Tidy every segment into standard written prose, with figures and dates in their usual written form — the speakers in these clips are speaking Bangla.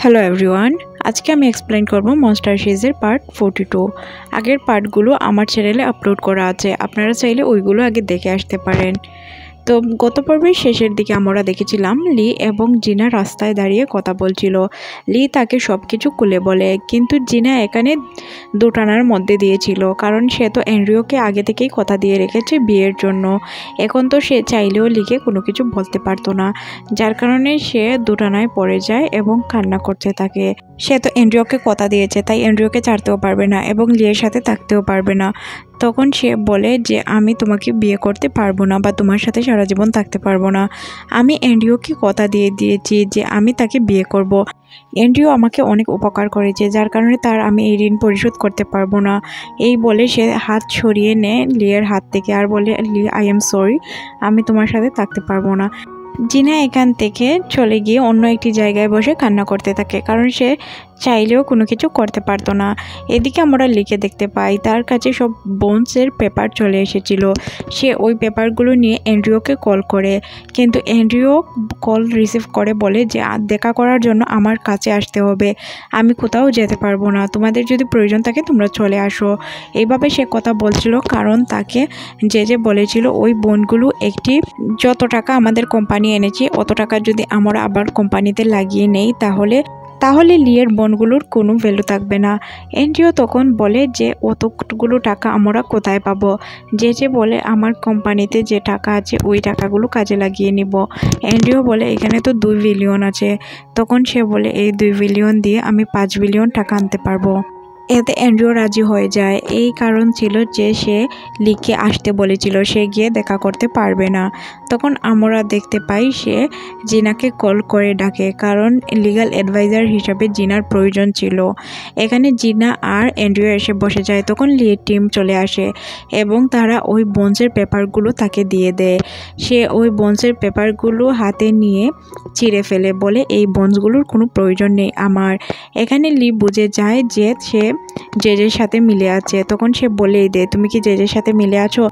হ্যালো এভরিওয়ান, আজকে আমি এক্সপ্লেন করব মনস্টার সিরিজের পার্ট 42। আগের পার্টগুলো আমার চ্যানেলে আপলোড করা আছে, আপনারা চাইলে ওইগুলো আগে দেখে আসতে পারেন। তো গত পর্বের শেষের দিকে আমরা দেখেছিলাম লি এবং জিনা রাস্তায় দাঁড়িয়ে কথা বলছিল। লি তাকে সব কিছু খুলে বলে, কিন্তু জিনা এখানে দুটানার মধ্যে দিয়েছিল, কারণ সে তো অ্যান্ড্রিওকে আগে থেকেই কথা দিয়ে রেখেছে বিয়ের জন্য। এখন তো সে চাইলেও লিকে কোনো কিছু বলতে পারতো না, যার কারণে সে দুটানায় পড়ে যায় এবং কান্না করতে থাকে। সে তো অ্যান্ড্রিওকে কথা দিয়েছে, তাই অ্যান্ড্রিওকে ছাড়তেও পারবে না এবং লিয়ের সাথে থাকতেও পারবে না। তখন সে বলে যে আমি তোমাকে বিয়ে করতে পারবো না বা তোমার সাথে সারা জীবন থাকতে পারবো না। আমি অ্যান্ড্রিওকে কথা দিয়ে দিয়েছি যে আমি তাকে বিয়ে করব। অ্যান্ড্রিও আমাকে অনেক উপকার করেছে, যার কারণে তার আমি এই ঋণ পরিশোধ করতে পারবো না। এই বলে সে হাত সরিয়ে নেয় লিয়ের হাত থেকে আর বলে, লি আই এম সরি, আমি তোমার সাথে থাকতে পারবো না। জিনা এখান থেকে চলে গিয়ে অন্য একটি জায়গায় বসে কান্না করতে থাকে, কারণ সে চাইলেও কোনো কিছু করতে পারতো না। এদিকে আমরা লিখে দেখতে পাই তার কাছে সব বোনসের পেপার চলে এসেছিল। সে ওই পেপারগুলো নিয়ে অ্যান্ড্রিওকে কল করে, কিন্তু অ্যান্ড্রিও কল রিসিভ করে বলে যে দেখা করার জন্য আমার কাছে আসতে হবে, আমি কোথাও যেতে পারবো না, তোমাদের যদি প্রয়োজন থাকে তোমরা চলে আসো। এইভাবে সে কথা বলছিল, কারণ তাকে যে বলেছিল ওই বোনগুলো একটি যত টাকা আমাদের কোম্পানি এনেছি অত টাকা যদি আমরা আবার কোম্পানিতে লাগিয়ে নেই তাহলে লিয়ের বনগুলোর কোনো ভ্যালু থাকবে না। অ্যান্ড্রিও তখন বলে যে অতগুলো টাকা আমরা কোথায় পাবো। যে বলে আমার কোম্পানিতে যে টাকা আছে ওই টাকাগুলো কাজে লাগিয়ে নিব। অ্যান্ড্রিও বলে এখানে তো 2 বিলিয়ন আছে। তখন সে বলে এই 2 বিলিয়ন দিয়ে আমি 5 বিলিয়ন টাকা আনতে পারবো। এতে অ্যান্ড্রিও রাজি হয়ে যায়। এই কারণ ছিল যে সে লিকে আসতে বলেছিল, সে গিয়ে দেখা করতে পারবে না। তখন আমরা দেখতে পাই সে জিনাকে কল করে ডাকে, কারণ লিগ্যাল অ্যাডভাইজার হিসাবে জিনার প্রয়োজন ছিল। এখানে জিনা আর অ্যান্ড্রিও এসে বসে যায়। তখন লিয়ের টিম চলে আসে এবং তারা ওই বোনসের পেপারগুলো তাকে দিয়ে দেয়। সে ওই বোনসের পেপারগুলো হাতে নিয়ে ছিঁড়ে ফেলে, বলে এই বোনসগুলোর কোনো প্রয়োজন নেই আমার। এখানে লি বুঝে যায় যে সে জেজের সাথে মিলে আছে। তখন সে বলেই দেয়, তুমি কি জেজের সাথে মিলে আছো?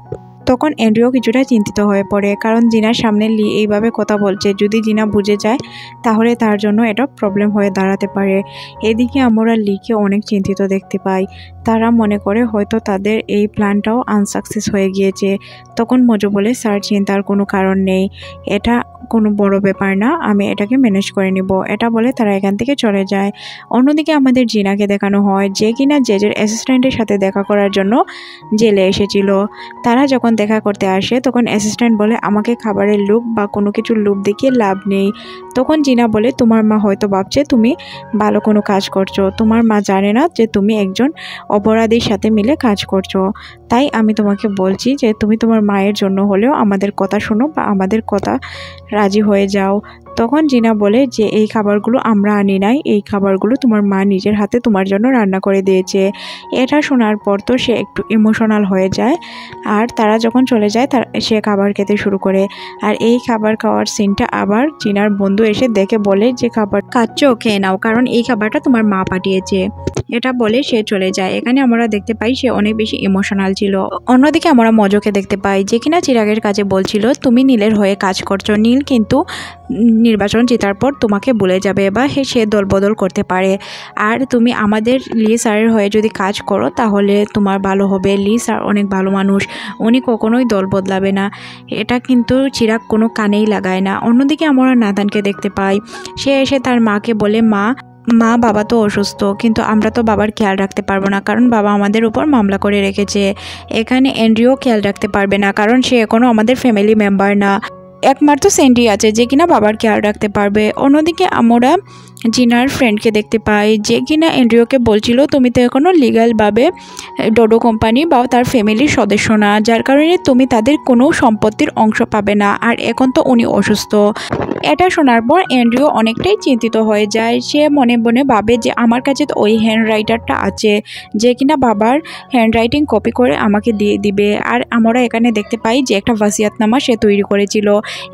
তখন অ্যান্ড্রিও কিছুটা চিন্তিত হয়ে পড়ে, কারণ জিনার সামনে লি এইভাবে কথা বলছে, যদি জিনা বুঝে যায় তাহলে তার জন্য এটা প্রবলেম হয়ে দাঁড়াতে পারে। এদিকে আমরা লিকে অনেক চিন্তিত দেখতে পাই। তারা মনে করে হয়তো তাদের এই প্ল্যানটাও আনসাকসেস হয়ে গিয়েছে। তখন মজু বলে, স্যার চিন্তার কোনো কারণ নেই, এটা কোনো বড় ব্যাপার না, আমি এটাকে ম্যানেজ করে নিব। এটা বলে তারা এখান থেকে চলে যায়। অন্যদিকে আমাদের জিনাকে দেখানো হয়, যে কিনা জেজের অ্যাসিস্ট্যান্টের সাথে দেখা করার জন্য জেলে এসেছিল। তারা যখন দেখা করতে আসে তখন অ্যাসিস্ট্যান্ট বলে, আমাকে খাবারের লোভ বা কোনো কিছুর লোভ দেখিয়ে লাভ নেই। তখন জিনা বলে, তোমার মা হয়তো ভাবছে তুমি ভালো কোনো কাজ করছো, তোমার মা জানে না যে তুমি একজন অপরাধীর সাথে মিলে কাজ করছো। তাই আমি তোমাকে বলছি যে তুমি তোমার মায়ের জন্য হলেও আমাদের কথা শোনো বা আমাদের কথা রাজি হয়ে যাও। তখন জিনা বলে যে এই খাবারগুলো আমরা আনি নাই, এই খাবারগুলো তোমার মা নিজের হাতে তোমার জন্য রান্না করে দিয়েছে। এটা শোনার পর তো সে একটু ইমোশনাল হয়ে যায়। আর তারা যখন চলে যায় সে খাবার খেতে শুরু করে। আর এই খাবার খাওয়ার সিনটা আবার জিনার বন্ধু এসে দেখে বলে যে খাবার খাচ্ছ খেয়ে নাও, কারণ এই খাবারটা তোমার মা পাঠিয়েছে। এটা বলে সে চলে যায়। এখানে আমরা দেখতে পাই সে অনেক বেশি ইমোশনাল ছিল। অন্যদিকে আমরা মজকে দেখতে পাই, যে কিনা চিরাগের কাছে বলছিল তুমি নীলের হয়ে কাজ করছো, নীল কিন্তু নির্বাচন জেতার পর তোমাকে ভুলে যাবে বা সে দলবদল করতে পারে। আর তুমি আমাদের লি স্যারের হয়ে যদি কাজ করো তাহলে তোমার ভালো হবে। লি স্যার অনেক ভালো মানুষ, উনি কখনোই দল বদলাবে না। এটা কিন্তু চিরাগ কোনো কানেই লাগায় না। অন্যদিকে আমরা নাথানকে দেখতে পাই, সে এসে তার মাকে বলে, মা বাবা তো অসুস্থ, কিন্তু আমরা তো বাবার খেয়াল রাখতে পারবো না, কারণ বাবা আমাদের উপর মামলা করে রেখেছে। এখানে অ্যান্ড্রিও খেয়াল রাখতে পারবে না, কারণ সে এখনও আমাদের ফ্যামিলি মেম্বার না। একমাত্র স্যান্ডি আছে যে কিনা বাবার খেয়াল রাখতে পারবে। অন্যদিকে আমরা জিনার ফ্রেন্ডকে দেখতে পাই, যে কিনা অ্যান্ড্রিওকে বলছিল তুমি তো এখনও লিগ্যালভাবে ডোডো কোম্পানি বা তার ফ্যামিলির সদস্য না, যার কারণে তুমি তাদের কোনো সম্পত্তির অংশ পাবে না। আর এখন তো উনি অসুস্থ। এটা শোনার পর অ্যান্ড্রিও অনেকটাই চিন্তিত হয়ে যায়। সে মনে মনে ভাবে যে আমার কাছে তো ওই হ্যান্ড রাইটারটা আছে, যে কিনা বাবার হ্যান্ড রাইটিং কপি করে আমাকে দিয়ে দিবে। আর আমরা এখানে দেখতে পাই যে একটা ওয়াসিয়াতনামা সে তৈরি করেছিল।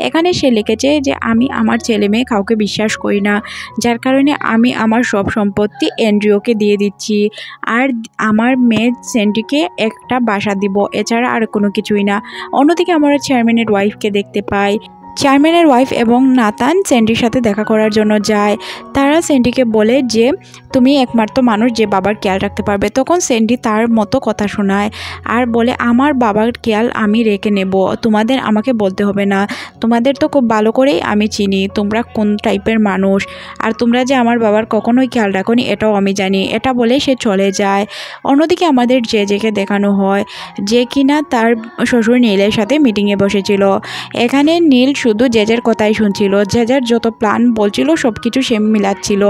এখানে সে লিখেছে যে আমি আমার ছেলে মেয়ে কাউকে বিশ্বাস করি না, যার কারণে আমি আমার সব সম্পত্তি অ্যান্ড্রিওকে দিয়ে দিচ্ছি, আর আমার মেয়ে স্যান্ডিকে একটা বাসা দিব, এছাড়া আর কোনো কিছুই না। অন্যদিকে আমরা চেয়ারম্যানের ওয়াইফকে দেখতে পাই, চেয়ারম্যানের ওয়াইফ এবং নাতান স্যান্ডির সাথে দেখা করার জন্য যায়। তারা স্যান্ডিকে বলে যে তুমি একমাত্র মানুষ যে বাবার খেয়াল রাখতে পারবে। তখন স্যান্ডি তার মতো কথা শোনায় আর বলে আমার বাবার খেয়াল আমি রেখে নেব, তোমাদের আমাকে বলতে হবে না, তোমাদের তো খুব ভালো করেই আমি চিনি তোমরা কোন টাইপের মানুষ, আর তোমরা যে আমার বাবার কখনোই খেয়াল রাখোনি এটাও আমি জানি। এটা বলে সে চলে যায়। অন্যদিকে আমাদের জেজেকে দেখানো হয় যে কিনা তার শ্বশুর নীলের সাথে মিটিংয়ে বসেছিল। এখানে নীল শুধু জেজের কথাই শুনছিল, জেজের যত প্ল্যান বলছিল সব কিছু সে মিলাচ্ছিল,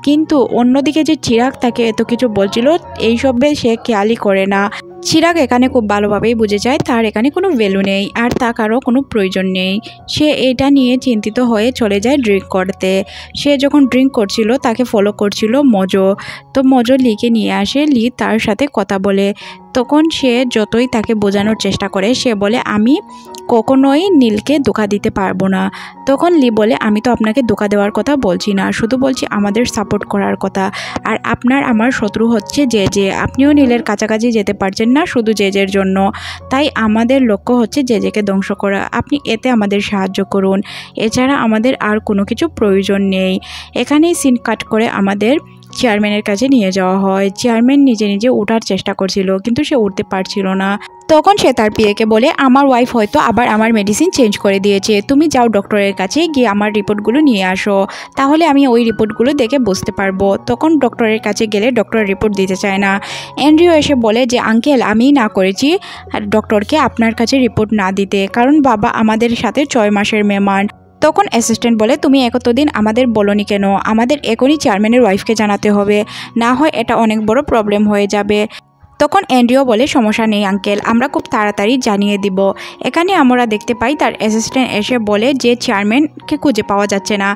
কিন্তু অন্যদিকে যে চিরাগ তাকে এত কিছু বলছিল এইসবে সে খেয়ালই করে না। চিরাগ এখানে খুব ভালোভাবেই বুঝে যায় তার এখানে কোনো ভ্যালু নেই আর তা কারো কোনো প্রয়োজন নেই। সে এটা নিয়ে চিন্তিত হয়ে চলে যায় ড্রিঙ্ক করতে। সে যখন ড্রিঙ্ক করছিল তাকে ফলো করছিল মজো। তো মজো লিকে নিয়ে আসে, লি তার সাথে কথা বলে। তখন সে যতই তাকে বোঝানোর চেষ্টা করে সে বলে আমি কখনোই নীলকে ধোঁকা দিতে পারবো না। তখন লি বলে আমি তো আপনাকে ধোঁকা দেওয়ার কথা বলছি না, শুধু বলছি আমাদের সাপোর্ট করার কথা, আর আপনার আমার শত্রু হচ্ছে জেজে, আপনিও নীলের কাছাকাছি যেতে পারছেন না শুধু জেজের জন্য, তাই আমাদের লক্ষ্য হচ্ছে জেজেকে ধ্বংস করা, আপনি এতে আমাদের সাহায্য করুন, এছাড়া আমাদের আর কোনো কিছু প্রয়োজন নেই। এখানেই সিন কাট করে আমাদের চেয়ারম্যানের কাছে নিয়ে যাওয়া হয়। চেয়ারম্যান নিজে নিজে ওঠার চেষ্টা করছিল কিন্তু সে উঠতে পারছিল না। তখন সে তার পিএকে বলে আমার ওয়াইফ হয়তো আবার আমার মেডিসিন চেঞ্জ করে দিয়েছে, তুমি যাও ডক্টরের কাছে গিয়ে আমার রিপোর্টগুলো নিয়ে আসো, তাহলে আমি ওই রিপোর্টগুলো দেখে বুঝতে পারবো। তখন ডক্টরের কাছে গেলে ডক্টর রিপোর্ট দিতে চায় না। অ্যান্ড্রিউ এসে বলে যে আঙ্কেল আমি না করেছি ডক্টরকে আপনার কাছে রিপোর্ট না দিতে, কারণ বাবা আমাদের সাথে 6 মাসের মেহমান। তখন অ্যাসিস্ট্যান্ট বলে তুমি এতদিন আমাদের বলোনি কেন, আমাদের এখনই চেয়ারম্যানের ওয়াইফকে জানাতে হবে, না হয় এটা অনেক বড় প্রবলেম হয়ে যাবে। তখন অ্যান্ড্রিও বলে সমস্যা নেই আঙ্কেল, আমরা খুব তাড়াতাড়ি জানিয়ে দিব। এখানে আমরা দেখতে পাই তার অ্যাসিস্ট্যান্ট এসে বলে যে চেয়ারম্যানকে খুঁজে পাওয়া যাচ্ছে না।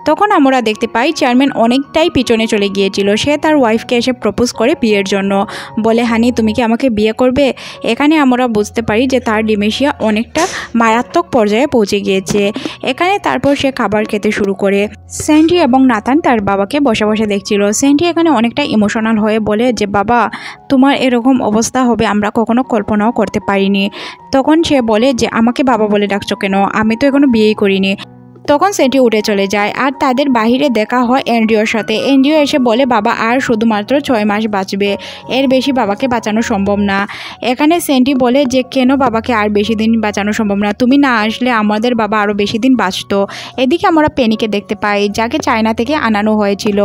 তখন আমরা দেখতে পাই চেয়ারম্যান অনেকটাই পিছনে চলে গিয়েছিল। সে তার ওয়াইফকে এসে প্রপোজ করে বিয়ের জন্য, বলে হানি তুমি কি আমাকে বিয়ে করবে। এখানে আমরা বুঝতে পারি যে তার ডিমেনশিয়া অনেকটা মারাত্মক পর্যায়ে পৌঁছে গিয়েছে। এখানে তারপর সে খাবার খেতে শুরু করে। স্যান্ডি এবং নাতান তার বাবাকে বসে বসে দেখছিল। স্যান্ডি এখানে অনেকটা ইমোশনাল হয়ে বলে যে বাবা তোমার এরকম অবস্থা হবে আমরা কখনো কল্পনাও করতে পারিনি। তখন সে বলে যে আমাকে বাবা বলে ডাকছো কেন, আমি তো এখনো বিয়েই করিনি। তখন সেটি উঠে চলে যায় আর তাদের বাহিরে দেখা হয় অ্যান্ড্রিওর সাথে। অ্যান্ড্রিও এসে বলে বাবা আর শুধুমাত্র 6 মাস বাঁচবে, এর বেশি বাবাকে বাঁচানো সম্ভব না। এখানে সেন্টি বলে যে কেন বাবাকে আর বেশি দিন বাঁচানো সম্ভব না, তুমি না আসলে আমাদের বাবা আরও বেশি দিন বাঁচত। এদিকে আমরা পেনিকে দেখতে পাই যাকে চায়না থেকে আনানো হয়েছিল।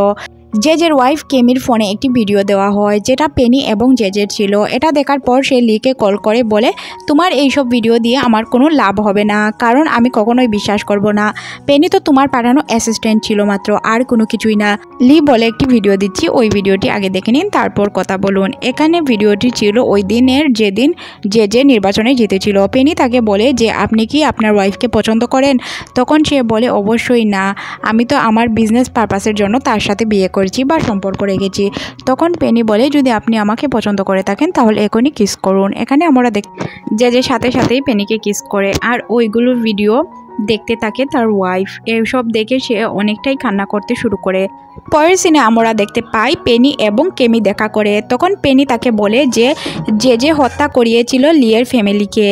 জেজের ওয়াইফ কেমির ফোনে একটি ভিডিও দেওয়া হয় যেটা পেনি এবং জেজের ছিল। এটা দেখার পর সে লিকে কল করে বলে তোমার এইসব ভিডিও দিয়ে আমার কোনো লাভ হবে না, কারণ আমি কখনোই বিশ্বাস করব না, পেনি তো তোমার পাঠানো অ্যাসিস্ট্যান্ট ছিল মাত্র, আর কোনো কিছুই না। লি বলে একটি ভিডিও দিচ্ছি, ওই ভিডিওটি আগে দেখে নিন তারপর কথা বলুন। এখানে ভিডিওটি ছিল ওই দিনের যেদিন জেজে নির্বাচনে জিতেছিল। পেনি তাকে বলে যে আপনি কি আপনার ওয়াইফকে পছন্দ করেন। তখন সে বলে অবশ্যই না, আমি তো আমার বিজনেস পারপাসের জন্য তার সাথে বিয়ে করছি বা সম্পর্ক রেখেছি। তখন পেনি বলে যদি আপনি আমাকে পছন্দ করে থাকেন তাহলে এখনই কিস করুন। এখানে আমরা জেজের সাথে সাথেই পেনিকে কিস করে আর ওইগুলোর ভিডিও দেখতে থাকে তার ওয়াইফ। এসব দেখে সে অনেকটাই কান্না করতে শুরু করে। পরের সিনে আমরা দেখতে পাই পেনি এবং কেমি দেখা করে। তখন পেনি তাকে বলে যে জেজে হত্যা করিয়েছিল লিয়ের ফ্যামিলিকে,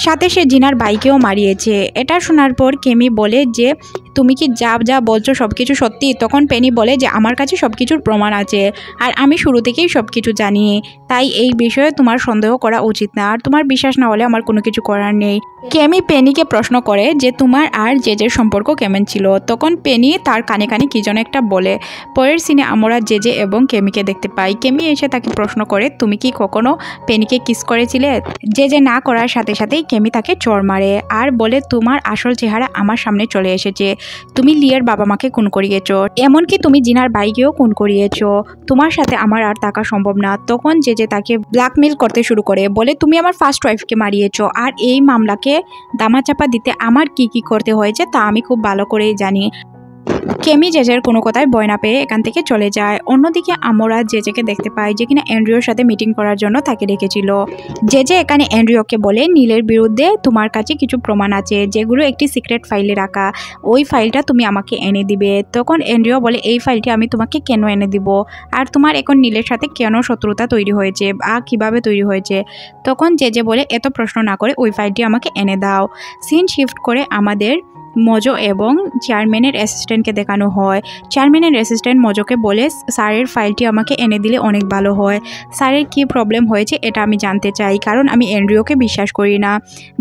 সাথে সে জিনার ভাইকেও মারিয়েছে। এটা শোনার পর কেমি বলে যে তুমি কি যা যা বলছো সব কিছু সত্যি। তখন পেনি বলে যে আমার কাছে সব কিছুর প্রমাণ আছে আর আমি শুরু থেকেই সব কিছু জানি, তাই এই বিষয়ে তোমার সন্দেহ করা উচিত না, আর তোমার বিশ্বাস না হলে আমার কোনো কিছু করার নেই। কেমি পেনিকে প্রশ্ন করে যে তোমার আর জেজের সম্পর্ক কেমন ছিল। তখন পেনি তার কানে কানে কি যেন একটা বলে। পরের সিনে আমরা জেজে এবং কেমিকে দেখতে পাই। কেমি এসে তাকে প্রশ্ন করে তুমি কি কখনো পেনিকে কিস করেছিলে। জেজে না করার সাথে সাথেই কেমি তাকে চড় মারে আর বলে তোমার আসল চেহারা আমার সামনে চলে এসেছে, তুমি লিয়ের বাবা মাকে খুন করিয়েছ, এমনকি তুমি জিনার ভাইকেও খুন করিয়েছ, তোমার সাথে আমার আর থাকা সম্ভব না। তখন জেজে তাকে ব্ল্যাকমেল করতে শুরু করে, বলে তুমি আমার ফার্স্ট ওয়াইফকে মারিয়েছ আর এই মামলাকে দামাচাপা দিতে আমার কি কি করতে হয়েছে তা আমি খুব ভালো করেই জানি। কেমি জেজের কোনো কথায় ভয় না পেয়ে এখান থেকে চলে যায়। অন্যদিকে আমরা জেজেকে দেখতে পাই যে কিনা অ্যান্ড্রিওর সাথে মিটিং করার জন্য তাকে রেখেছিল। জেজে এখানে অ্যান্ড্রিওকে বলে নীলের বিরুদ্ধে তোমার কাছে কিছু প্রমাণ আছে যেগুলো একটি সিক্রেট ফাইলে রাখা, ওই ফাইলটা তুমি আমাকে এনে দিবে। তখন অ্যান্ড্রিও বলে এই ফাইলটি আমি তোমাকে কেন এনে দিব, আর তোমার এখন নীলের সাথে কেন শত্রুতা তৈরি হয়েছে বা কিভাবে তৈরি হয়েছে। তখন জেজে বলে এত প্রশ্ন না করে ওই ফাইলটি আমাকে এনে দাও। সিন শিফট করে আমাদের মজো এবং চেয়ারম্যানের অ্যাসিস্ট্যান্টকে দেখানো হয়। চেয়ারম্যানের অ্যাসিস্ট্যান্ট মজোকে বলে স্যারের ফাইলটি আমাকে এনে দিলে অনেক ভালো হয়, স্যারের কী প্রবলেম হয়েছে এটা আমি জানতে চাই, কারণ আমি অ্যান্ড্রিউকে বিশ্বাস করি না।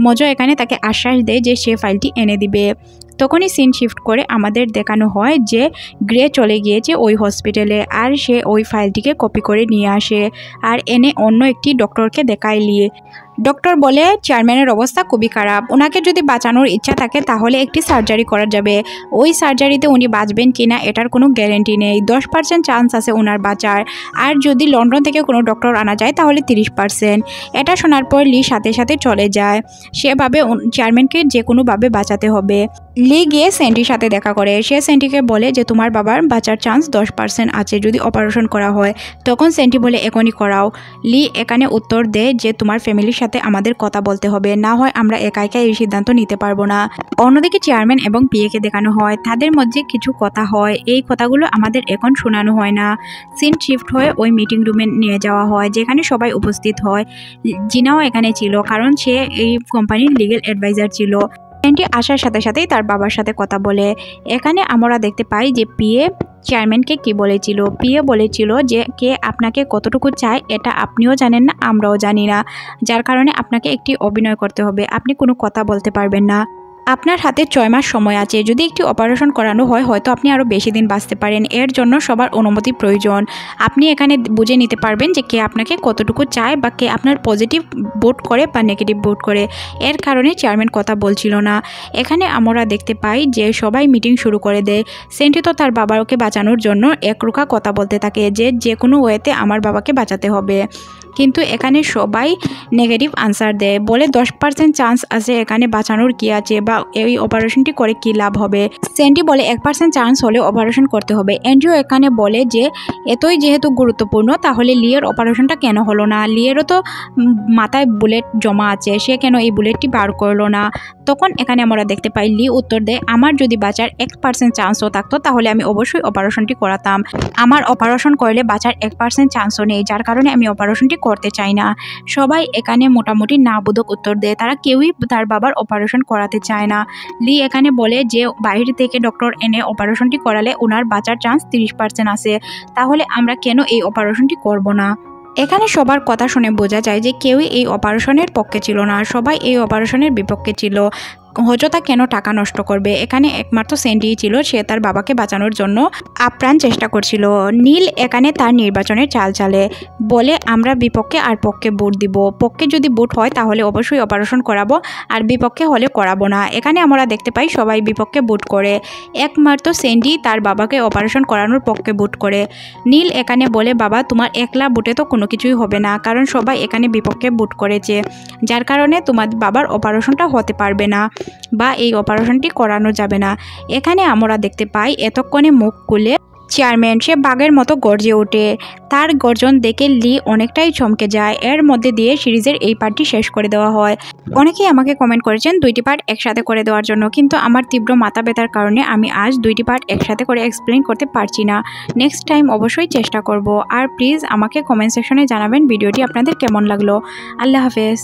মজো এখানে তাকে আশ্বাস দেয় যে সে ফাইলটি এনে দিবে। তখনই সিন শিফট করে আমাদের দেখানো হয় যে গ্রে চলে গিয়েছে ওই হসপিটালে, আর সে ওই ফাইলটিকে কপি করে নিয়ে আসে আর এনে অন্য একটি ডক্টরকে দেখায় নিয়ে। ডক্টর বলে চেয়ারম্যানের অবস্থা খুবই খারাপ, ওনাকে যদি বাঁচানোর ইচ্ছা থাকে তাহলে একটি সার্জারি করা যাবে, ওই সার্জারিতে উনি বাঁচবেন কিনা এটার কোনো গ্যারেন্টি নেই, 10% চান্স আছে ওনার বাঁচার, আর যদি লন্ডন থেকে কোনো ডক্টর আনা যায় তাহলে 30%। এটা শোনার পর লি সাথে সাথে চলে যায়, সেভাবে চেয়ারম্যানকে যে কোনোভাবে বাঁচাতে হবে। লি গিয়ে সেন্টির সাথে দেখা করে, সে সেন্টিকে বলে যে তোমার বাবার বাঁচার চান্স 10% আছে যদি অপারেশন করা হয়। তখন সেন্টি বলে এখনই করাও। লি এখানে উত্তর দেয় যে তোমার ফ্যামিলির সাথে আমাদের কথা বলতে হবে, না হয় আমরা একা একা এই সিদ্ধান্ত নিতে পারবো না। অন্যদিকে চেয়ারম্যান এবং পিএকে দেখানো হয়, তাদের মধ্যে কিছু কথা হয়, এই কথাগুলো আমাদের এখন শোনানো হয় না। সিন শিফট হয়ে ওই মিটিং রুমে নিয়ে যাওয়া হয় যেখানে সবাই উপস্থিত হয়। জিনাও এখানে ছিল কারণ সে এই কোম্পানির লিগ্যাল অ্যাডভাইজার ছিল। সেন্টি আসার সাথে সাথেই তার বাবার সাথে কথা বলে। এখানে আমরা দেখতে পাই যে পিএ চেয়ারম্যানকে কি বলেছিল। পিএ বলেছিল যে কে আপনাকে কতটুকু চায় এটা আপনিও জানেন না, আমরাও জানি না, যার কারণে আপনাকে একটি অভিনয় করতে হবে, আপনি কোনো কথা বলতে পারবেন না। আপনার হাতে 6 মাস সময় আছে, যদি একটি অপারেশন করানো হয় হয়তো আপনি আরও বেশি দিন বাঁচতে পারেন, এর জন্য সবার অনুমতি প্রয়োজন। আপনি এখানে বুঝে নিতে পারবেন যে কে আপনাকে কতটুকু চায় বা কে আপনার পজিটিভ ভোট করে বা নেগেটিভ ভোট করে, এর কারণে চেয়ারম্যান কথা বলছিল না। এখানে আমরা দেখতে পাই যে সবাই মিটিং শুরু করে দেয়। সেন্টি তো তার বাবাকে বাঁচানোর জন্য একরোখা কথা বলতে থাকে যে যে কোনো ওয়েতে আমার বাবাকে বাঁচাতে হবে, কিন্তু এখানে সবাই নেগেটিভ আনসার দেয়, বলে 10% চান্স আছে, এখানে বাঁচানোর কি আছে বা এই অপারেশনটি করে কি লাভ হবে। সেন্টি বলে 1% চান্স হলে অপারেশন করতে হবে। অ্যান্ড্রিউ এখানে বলে যে এতই যেহেতু গুরুত্বপূর্ণ তাহলে লিয়ের অপারেশনটা কেন হলো না, লিয়েরও তো মাথায় বুলেট জমা আছে, সে কেন এই বুলেটটি বার করলো না। তখন এখানে আমরা দেখতে পাই লি উত্তর দেয়, আমার যদি বাঁচার 1% চান্সও থাকতো তাহলে আমি অবশ্যই অপারেশনটি করাতাম, আমার অপারেশন করলে বাঁচার 1% চান্সও নেই, যার কারণে আমি অপারেশনটি করতে চাই না। সবাই এখানে মোটামুটি না বোধক উত্তর দেয়, তারা কেউই তার বাবার অপারেশন করাতে চায় না। লি এখানে বলে যে বাইরে থেকে ডক্টর এনে অপারেশনটি করালে ওনার বাঁচার চান্স 30% আছে, তাহলে আমরা কেন এই অপারেশনটি করব না। এখানে সবার কথা শুনে বোঝা যায় যে কেউই এই অপারেশনের পক্ষে ছিল না, সবাই এই অপারেশনের বিপক্ষে ছিল। অযথা কেন টাকা নষ্ট করবে, এখানে একমাত্র সেন্টিই ছিল, সে তার বাবাকে বাঁচানোর জন্য আপ্রাণ চেষ্টা করছিল। নীল এখানে তার নির্বাচনের চাল চালে, বলে আমরা বিপক্ষে আর পক্ষে ভোট দিব, পক্ষে যদি ভোট হয় তাহলে অবশ্যই অপারেশন করাবো, আর বিপক্ষে হলে করাবো না। এখানে আমরা দেখতে পাই সবাই বিপক্ষে ভোট করে, একমাত্র সেন্টি তার বাবাকে অপারেশন করানোর পক্ষে ভোট করে। নীল এখানে বলে বাবা তোমার একলা ভোটে তো কোনো কিছুই হবে না, কারণ সবাই এখানে বিপক্ষে ভোট করেছে, যার কারণে তোমার বাবার অপারেশনটা হতে পারবে না বা এই অপারেশনটি করানো যাবে না। এখানে আমরা দেখতে পাই এতক্ষণে মুখ খুলে চেয়ারম্যান, সে বাঘের মতো গর্জে ওঠে, তার গর্জন দেখে লি অনেকটাই চমকে যায়। এর মধ্যে দিয়ে সিরিজের এই পার্টটি শেষ করে দেওয়া হয়। অনেকেই আমাকে কমেন্ট করেছেন 2টি পার্ট একসাথে করে দেওয়ার জন্য, কিন্তু আমার তীব্র মাথা ব্যথার কারণে আমি আজ 2টি পার্ট একসাথে করে এক্সপ্লেন করতে পারছি না। নেক্সট টাইম অবশ্যই চেষ্টা করব। আর প্লিজ আমাকে কমেন্ট সেকশনে জানাবেন ভিডিওটি আপনাদের কেমন লাগলো। আল্লাহ হাফেজ।